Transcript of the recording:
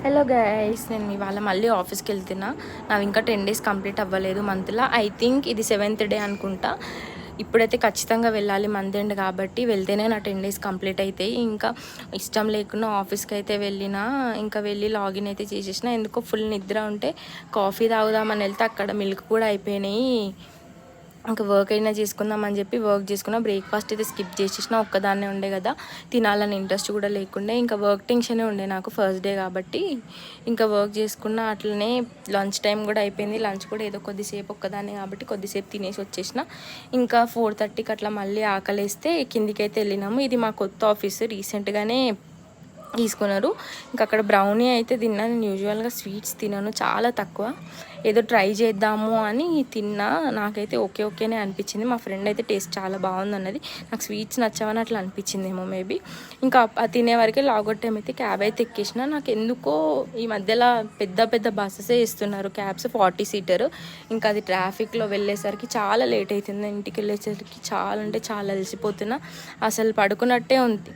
Hello guys, నేను ఇవాళ మళ్ళీ ఆఫీస్కి వెళ్తున్నా. నావి ఇంకా 10 days కంప్లీట్ అవ్వలేదు మంత్లో. ఐ థింక్ ఇది 7th డే అనుకుంటా. ఇప్పుడైతే ఖచ్చితంగా వెళ్ళాలి, మంత్ ఎండ్ కాబట్టి. వెళ్తేనే నా 10 days కంప్లీట్ అవుతాయి. ఇంకా ఇష్టం లేకుండా ఆఫీస్కి అయితే వెళ్ళినా, ఇంకా వెళ్ళి లాగిన్ అయితే చేసేసిన. ఎందుకో ఫుల్ నిద్ర ఉంటే కాఫీ తాగుదామని వెళ్తే అక్కడ మిల్క్ కూడా అయిపోయినాయి. ఇంకా వర్క్ అయినా చేసుకుందామని చెప్పి వర్క్ చేసుకున్నా. బ్రేక్ఫాస్ట్ అయితే స్కిప్ చేసేసిన, ఒక్కదాన్నే ఉండే కదా, తినాలని ఇంట్రెస్ట్ కూడా లేకుండే. ఇంకా వర్క్ టెన్షనే ఉండే నాకు, ఫస్ట్ డే కాబట్టి. ఇంకా వర్క్ చేసుకున్న, అట్లనే లంచ్ టైం కూడా అయిపోయింది. లంచ్ కూడా ఏదో కొద్దిసేపు ఒక్కదాన్నే కాబట్టి కొద్దిసేపు తినేసి వచ్చేసిన. ఇంకా 4:30కి అట్లా మళ్ళీ ఆకలేస్తే కిందికి అయితే వెళ్ళినాము. ఇది మా కొత్త ఆఫీస్, రీసెంట్గానే తీసుకున్నారు. ఇంకా అక్కడ బ్రౌనీ అయితే తిన్నా. నేను యూజువల్గా స్వీట్స్ తినను, చాలా తక్కువ. ఏదో ట్రై చేద్దాము అని తిన్నా. నాకైతే ఓకేనే అనిపించింది. మా ఫ్రెండ్ అయితే టేస్ట్ చాలా బాగుంది అన్నది. నాకు స్వీట్స్ నచ్చవని అట్లా అనిపించిందేమో మేబీ. ఇంకా తినే వరకే లాగౌట్ టైం అయితే క్యాబ్ అయితే ఎక్కేసిన. నాకు ఎందుకో ఈ మధ్యలో పెద్ద బస్సెసే ఇస్తున్నారు క్యాబ్స్, 40 సీటర్. ఇంకా అది ట్రాఫిక్లో వెళ్ళేసరికి చాలా లేట్ అవుతుంది. ఇంటికి వెళ్ళేసరికి చాలా అంటే చాలా అలసిపోతున్నా. అసలు పడుకున్నట్టే ఉంది.